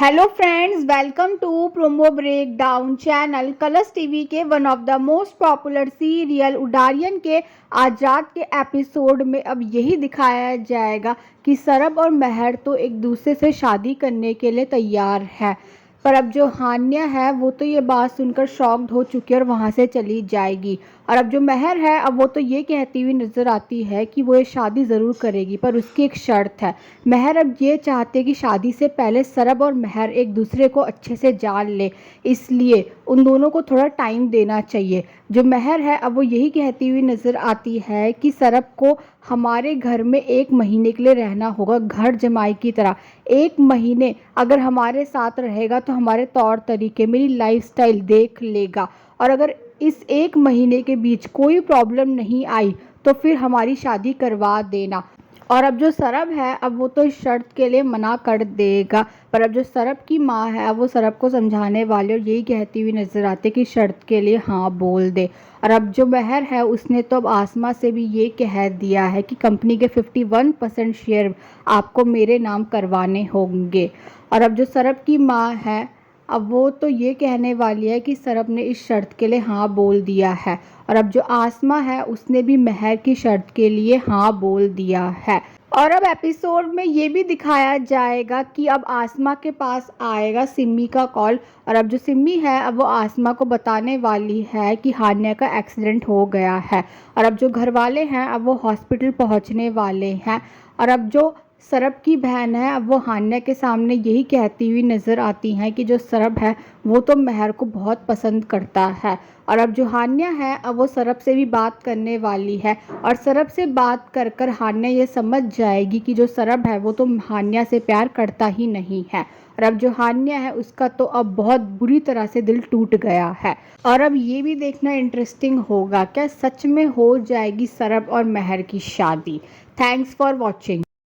Hello friends, welcome to promo break down channel. Colors TV के one of the most popular serial Udaariyaan के आज़ाद के episode में अब यही दिखाया जाएगा कि सरब और महर तो एक दूसरे से शादी करने के लिए तैयार है। पर अब जो हान्या है वो तो ये बात सुनकर शॉक्ड हो चुकी है और वहाँ से चली जाएगी। और अब जो महर है अब वो तो ये कहती हुई नज़र आती है कि वो ये शादी ज़रूर करेगी, पर उसकी एक शर्त है। महर अब ये चाहते हैं कि शादी से पहले सरब और महर एक दूसरे को अच्छे से जान ले, इसलिए उन दोनों को थोड़ा टाइम देना चाहिए। जो महर है अब वो यही कहती हुई नज़र आती है कि सरब को हमारे घर में 1 महीने के लिए रहना होगा, घर जमाई की तरह। 1 महीने अगर हमारे साथ रहेगा तो हमारे तौर तरीके, मेरी लाइफस्टाइल देख लेगा, और अगर इस 1 महीने के बीच कोई प्रॉब्लम नहीं आई तो फिर हमारी शादी करवा देना। और अब जो सरब है अब वो तो इस शर्त के लिए मना कर देगा, पर अब जो सरब की माँ है वो सरब को समझाने वाली और यही कहती हुई नज़र आती है कि शर्त के लिए हाँ बोल दे। और अब जो महर है उसने तो अब आसमा से भी ये कह दिया है कि कंपनी के 51% शेयर आपको मेरे नाम करवाने होंगे। और अब जो सरब की माँ है अब वो तो ये कहने वाली है कि सरब ने इस शर्त के लिए हाँ बोल दिया है। और अब जो आसमा है उसने भी महर की शर्त के लिए हाँ बोल दिया है। और अब एपिसोड में ये भी दिखाया जाएगा कि अब आसमा के पास आएगा सिमी का कॉल। और अब जो सिमी है अब वो आसमा को बताने वाली है कि हान्या का एक्सीडेंट हो गया है। और अब जो घर वाले हैं अब वो हॉस्पिटल पहुंचने वाले हैं। और अब जो सरब की बहन है अब वो हान्या के सामने यही कहती हुई नज़र आती हैं कि जो सरब है वो तो महर को बहुत पसंद करता है। और अब जो हान्या है अब वो सरब से भी बात करने वाली है, और सरब से बात कर कर हान्या ये समझ जाएगी कि जो सरब है वो तो हान्या से प्यार करता ही नहीं है। और अब जो हान्या है उसका तो अब बहुत बुरी तरह से दिल टूट गया है। और अब ये भी देखना इंटरेस्टिंग होगा क्या सच में हो जाएगी सरब और महर की शादी। Thanks for watching.